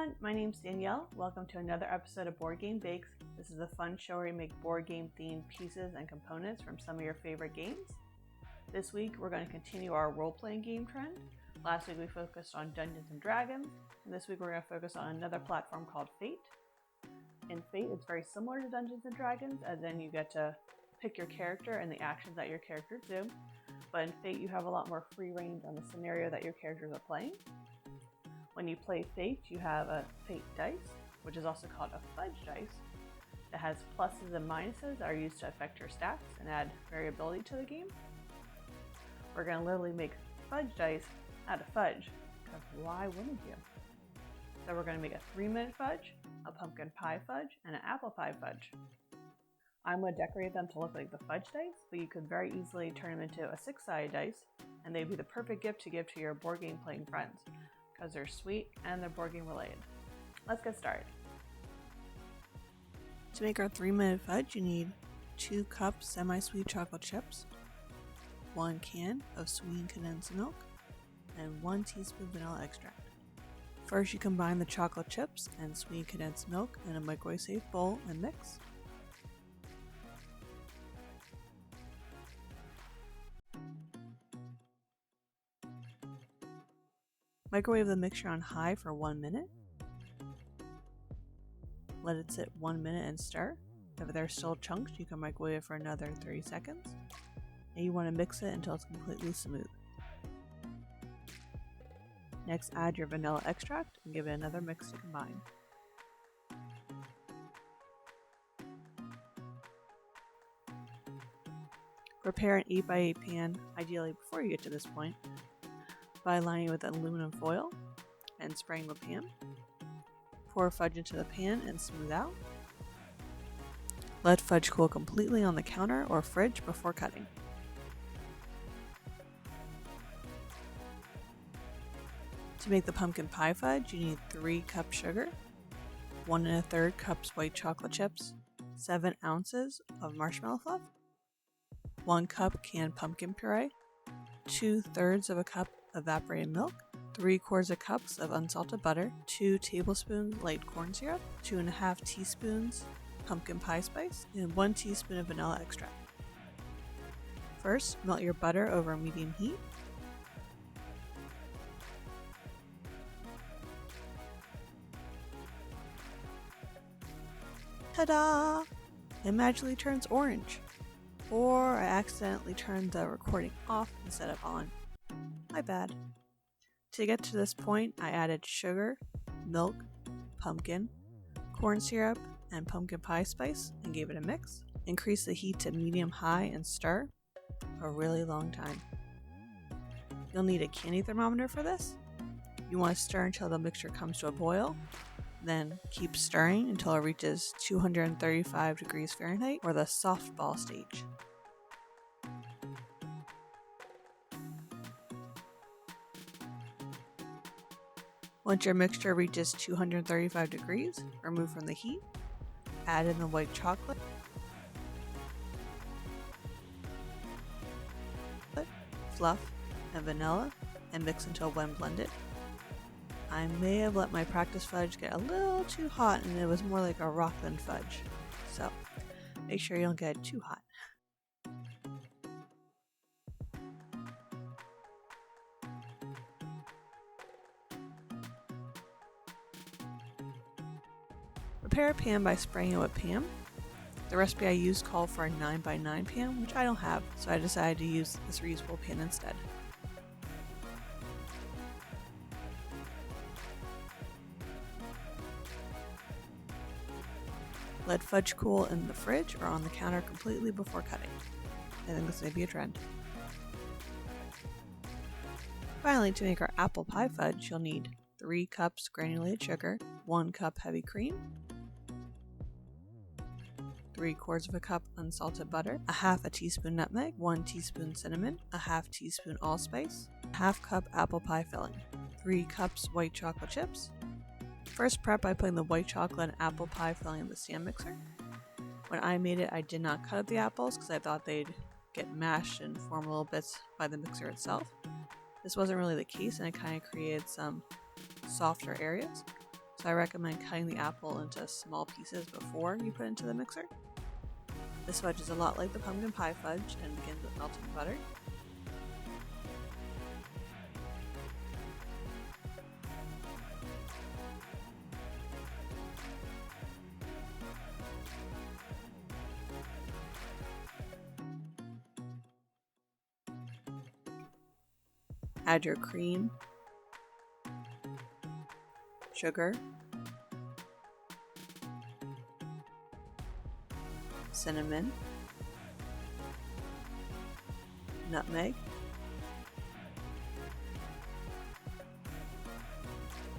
everyone, my name's Danielle. Welcome to another episode of Board Game Bakes. This is a fun show where we make board game themed pieces and components from some of your favorite games. This week we're going to continue our role-playing game trend. Last week we focused on Dungeons and Dragons, and this week we're going to focus on another platform called Fate. In Fate, it's very similar to Dungeons and Dragons, as in you get to pick your character and the actions that your characters do. But in Fate, you have a lot more free range on the scenario that your characters are playing. When you play Fate, you have a Fate dice, which is also called a Fudge dice, that has pluses and minuses that are used to affect your stats and add variability to the game. We're going to literally make Fudge dice out of fudge, because why wouldn't you? So we're going to make a 3-minute fudge, a pumpkin pie fudge, and an apple pie fudge. I'm going to decorate them to look like the fudge dice, but you could very easily turn them into a 6-sided dice, and they'd be the perfect gift to give to your board game playing friends, because they're sweet and they're board game related. Let's get started. To make our 3-minute fudge, you need 2 cups semi-sweet chocolate chips, 1 can of sweetened condensed milk, and 1 teaspoon vanilla extract. First, you combine the chocolate chips and sweetened condensed milk in a microwave-safe bowl and mix. Microwave the mixture on high for 1 minute. Let it sit 1 minute and stir. If there are still chunks, you can microwave it for another 30 seconds. And you want to mix it until it's completely smooth. Next, add your vanilla extract and give it another mix to combine. Prepare an 8x8 pan, ideally before you get to this point, by lining it with aluminum foil and spraying the pan. Pour fudge into the pan and smooth out. Let fudge cool completely on the counter or fridge before cutting. To make the pumpkin pie fudge, you need 3 cups sugar, 1 1/3 cups white chocolate chips, 7 ounces of marshmallow fluff, 1 cup canned pumpkin puree, 2/3 of a cup evaporated milk, 3/4 cups of unsalted butter, 2 tablespoons light corn syrup, 2.5 teaspoons pumpkin pie spice, and 1 teaspoon of vanilla extract. First, melt your butter over medium heat. Ta-da! It magically turns orange. Or I accidentally turned the recording off instead of on. My bad. To get to this point, I added sugar, milk, pumpkin, corn syrup, and pumpkin pie spice and gave it a mix. Increase the heat to medium-high and stir for a really long time. You'll need a candy thermometer for this. You want to stir until the mixture comes to a boil. Then keep stirring until it reaches 235 degrees Fahrenheit, or the softball stage. Once your mixture reaches 235 degrees, remove from the heat, add in the white chocolate, fluff, and vanilla, and mix until when blended. I may have let my practice fudge get a little too hot and it was more like a rock than fudge, so make sure you don't get it too hot. Prepare a pan by spraying it with Pam. The recipe I used called for a 9x9 pan, which I don't have, so I decided to use this reusable pan instead. Let fudge cool in the fridge or on the counter completely before cutting. I think this may be a trend. Finally, to make our apple pie fudge, you'll need 3 cups granulated sugar, 1 cup heavy cream, 3/4 cup unsalted butter, a half a teaspoon nutmeg, 1 teaspoon cinnamon, a half teaspoon allspice, half cup apple pie filling, 3 cups white chocolate chips. First, prep by putting the white chocolate and apple pie filling in the stand mixer. When I made it, I did not cut up the apples because I thought they'd get mashed and form little bits by the mixer itself. This wasn't really the case, and it kind of created some softer areas. So so I recommend cutting the apple into small pieces before you put it into the mixer. This fudge is a lot like the pumpkin pie fudge and begins with melting butter. Add your cream, sugar, cinnamon, nutmeg,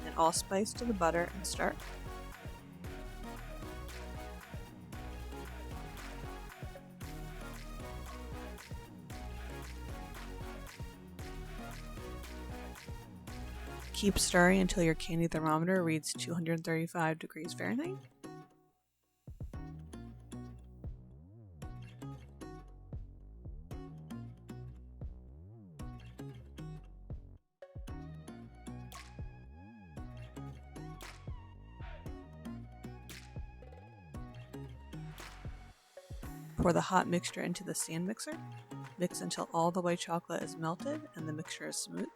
and allspice to the butter and stir. Keep stirring until your candy thermometer reads 235 degrees Fahrenheit. Pour the hot mixture into the stand mixer. Mix until all the white chocolate is melted and the mixture is smooth.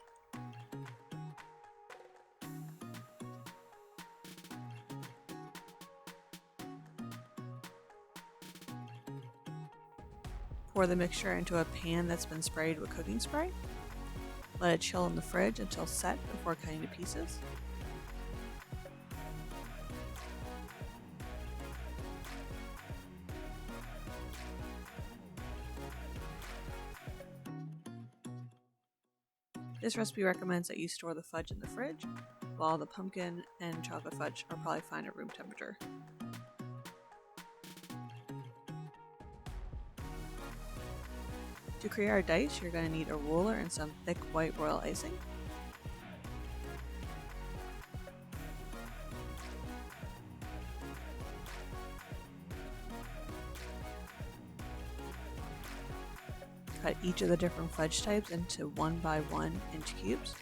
Pour the mixture into a pan that's been sprayed with cooking spray. Let it chill in the fridge until set before cutting to pieces. This recipe recommends that you store the fudge in the fridge, while the pumpkin and chocolate fudge are probably fine at room temperature. To create our dice, you're going to need a ruler and some thick white royal icing. Cut each of the different fudge types into 1 by 1 inch cubes.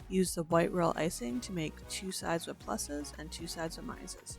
Use the white royal icing to make 2 sides with pluses and 2 sides with minuses.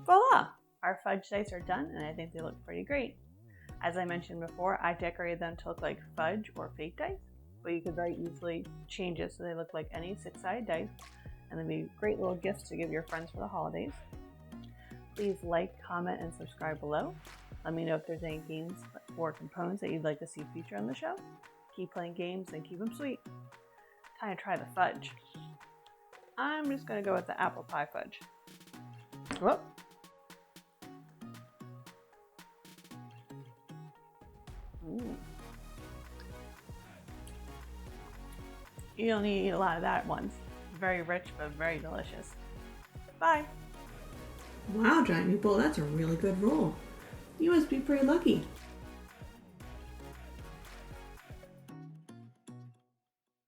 Voila! Our fudge dice are done and I think they look pretty great. As I mentioned before, I decorated them to look like fudge or fake dice, but you could very easily change it so they look like any 6-sided dice, and they'd be great little gifts to give your friends for the holidays. Please like, comment, and subscribe below. Let me know if there's any games or components that you'd like to see featured on the show. Keep playing games and keep them sweet. Time to try the fudge. I'm just going to go with the apple pie fudge. Whoop. Ooh. You don't need to eat a lot of that at once. Very rich, but very delicious. Bye! Wow, Giant Meatball, that's a really good roll. You must be pretty lucky.